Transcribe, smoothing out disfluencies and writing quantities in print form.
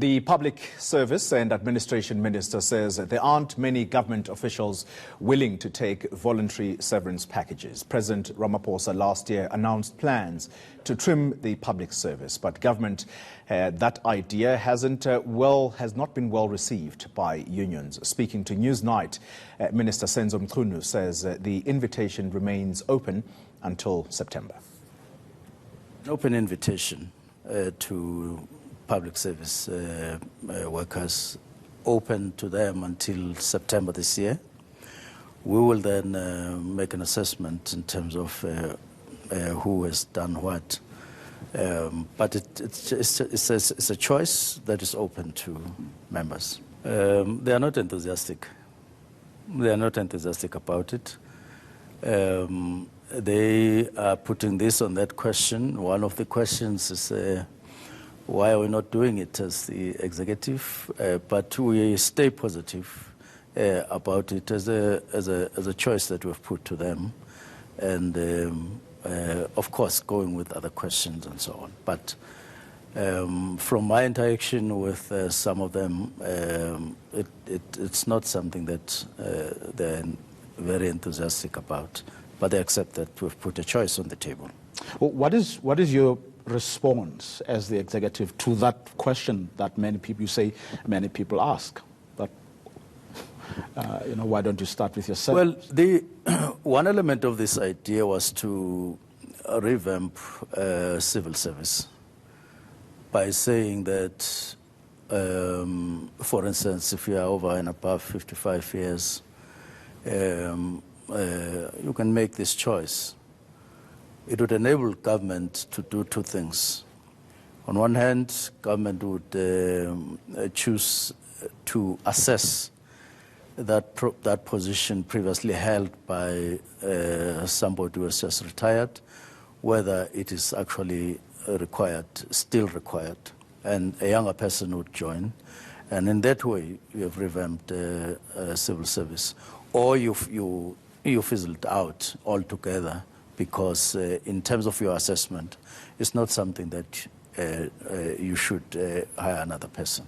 The Public Service and Administration Minister says there aren't many government officials willing to take voluntary severance packages. President Ramaphosa last year announced plans to trim the public service, but government, that idea has not been well received by unions. Speaking to Newsnight, Minister Senzo Mchunu says the invitation remains open until September. Open invitation to public service workers, open to them until September this year. We will then make an assessment in terms of who has done what. But it's a choice that is open to members. They are not enthusiastic. They are not enthusiastic about it. They are putting this on that question. One of the questions is why are we not doing it as the executive? But we stay positive about it as a choice that we've put to them, and of course going with other questions and so on. But from my interaction with some of them, it's not something that they're very enthusiastic about, but they accept that we've put a choice on the table. Well, what is your response as the executive to that question that many people ask? But why don't you start with yourself? Well, the one element of this idea was to revamp civil service by saying that, for instance, if you are over and above 55 years, you can make this choice. It would enable government to do two things. On one hand, government would choose to assess that position previously held by somebody who has just retired, whether it is actually still required, and a younger person would join. And in that way, you have revamped civil service. Or you fizzled out altogether, because in terms of your assessment, it's not something that you should hire another person.